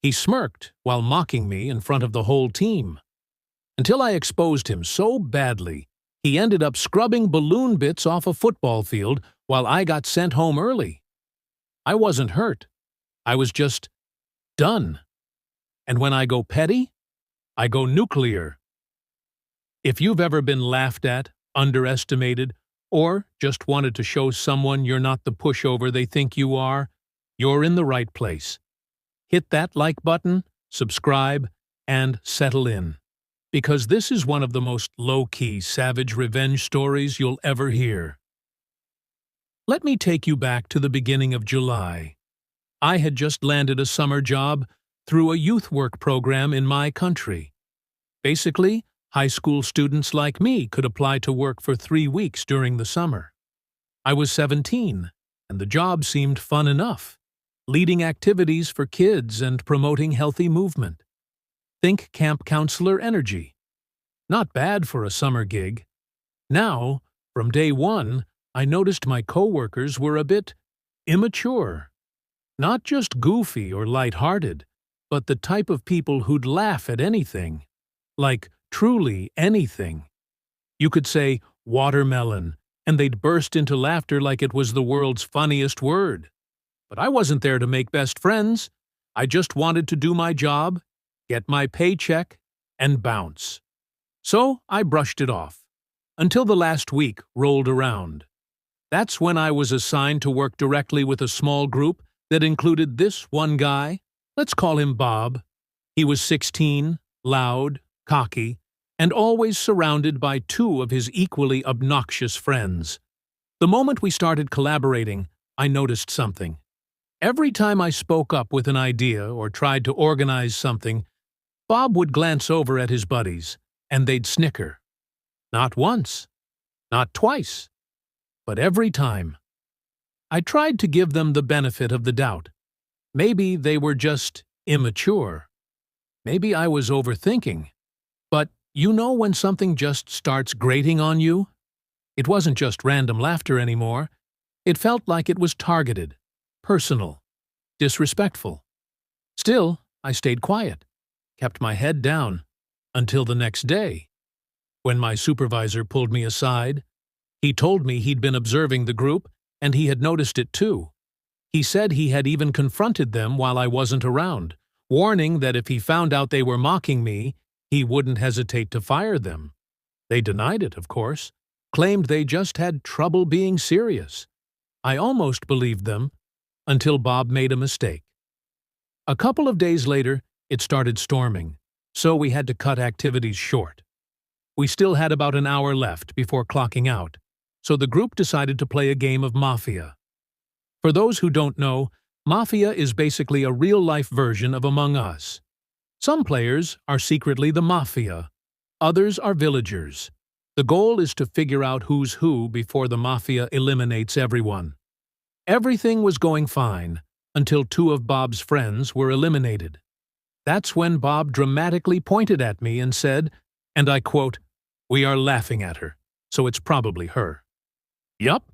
He smirked while mocking me in front of the whole team. Until I exposed him so badly, he ended up scrubbing balloon bits off a football field while I got sent home early. I wasn't hurt. I was just done. And when I go petty, I go nuclear. If you've ever been laughed at, underestimated, or just wanted to show someone you're not the pushover they think you are, you're in the right place. Hit that like button, subscribe, and settle in. Because this is one of the most low-key, savage revenge stories you'll ever hear. Let me take you back to the beginning of July. I had just landed a summer job through a youth work program in my country. Basically, high school students like me could apply to work for 3 weeks during the summer. I was 17, and the job seemed fun enough, leading activities for kids and promoting healthy movement. Think camp counselor energy. Not bad for a summer gig. Now, from day one, I noticed my coworkers were a bit immature. Not just goofy or lighthearted, but the type of people who'd laugh at anything. Like, truly anything. You could say watermelon, and they'd burst into laughter like it was the world's funniest word. But I wasn't there to make best friends. I just wanted to do my job, get my paycheck, and bounce. So I brushed it off, until the last week rolled around. That's when I was assigned to work directly with a small group that included this one guy. Let's call him Bob. He was 16, loud, cocky, and always surrounded by 2 of his equally obnoxious friends. The moment we started collaborating, I noticed something. Every time I spoke up with an idea or tried to organize something, Bob would glance over at his buddies, and they'd snicker. Not once, not twice, but every time. I tried to give them the benefit of the doubt. Maybe they were just immature. Maybe I was overthinking. But you know when something just starts grating on you? It wasn't just random laughter anymore. It felt like it was targeted, personal, disrespectful. Still, I stayed quiet, kept my head down, until the next day. When my supervisor pulled me aside, he told me he'd been observing the group and he had noticed it too. He said he had even confronted them while I wasn't around, warning that if he found out they were mocking me, he wouldn't hesitate to fire them. They denied it, of course, claimed they just had trouble being serious. I almost believed them, until Bob made a mistake. A couple of days later, it started storming, so we had to cut activities short. We still had about an hour left before clocking out, so the group decided to play a game of Mafia. For those who don't know, Mafia is basically a real-life version of Among Us. Some players are secretly the Mafia, others are villagers. The goal is to figure out who's who before the Mafia eliminates everyone. Everything was going fine, until 2 of Bob's friends were eliminated. That's when Bob dramatically pointed at me and said, and I quote, "We are laughing at her, so it's probably her." Yup.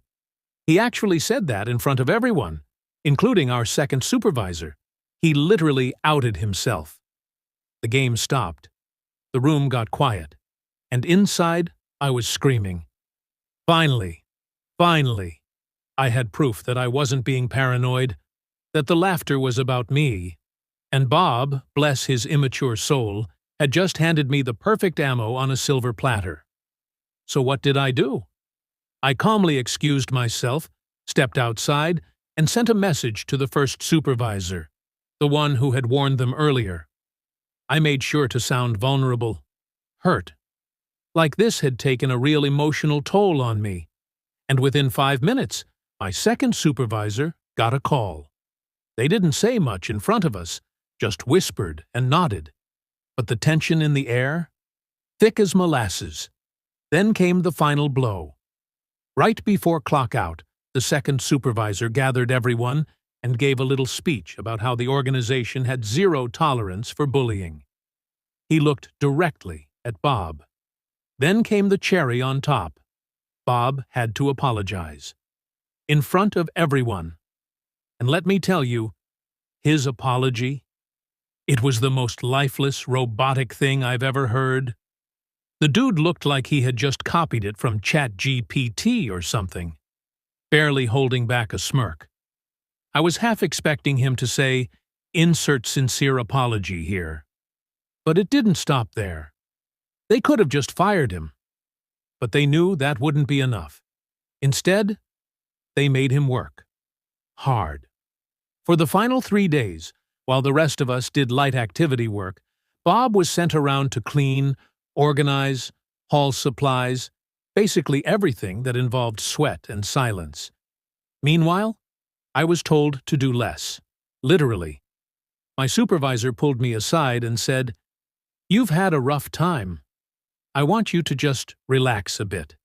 He actually said that in front of everyone, including our second supervisor. He literally outed himself. The game stopped. The room got quiet. And inside, I was screaming. Finally, I had proof that I wasn't being paranoid, that the laughter was about me. And Bob, bless his immature soul, had just handed me the perfect ammo on a silver platter. So what did I do? I calmly excused myself, stepped outside, and sent a message to the first supervisor, the one who had warned them earlier. I made sure to sound vulnerable, hurt, like this had taken a real emotional toll on me. And within 5 minutes, my second supervisor got a call. They didn't say much in front of us, just whispered and nodded. But the tension in the air? Thick as molasses. Then came the final blow. Right before clock out, the second supervisor gathered everyone and gave a little speech about how the organization had 0 tolerance for bullying. He looked directly at Bob. Then came the cherry on top. Bob had to apologize. In front of everyone. And let me tell you, his apology, It was the most lifeless, robotic thing I've ever heard. The dude looked like he had just copied it from ChatGPT or something, barely holding back a smirk. I was half expecting him to say, "Insert sincere apology here." But it didn't stop there. They could have just fired him. But they knew that wouldn't be enough. Instead, they made him work. Hard. For the final 3 days, while the rest of us did light activity work, Bob was sent around to clean, organize, haul supplies, basically everything that involved sweat and silence. Meanwhile, I was told to do less. Literally. My supervisor pulled me aside and said, "You've had a rough time. I want you to just relax a bit."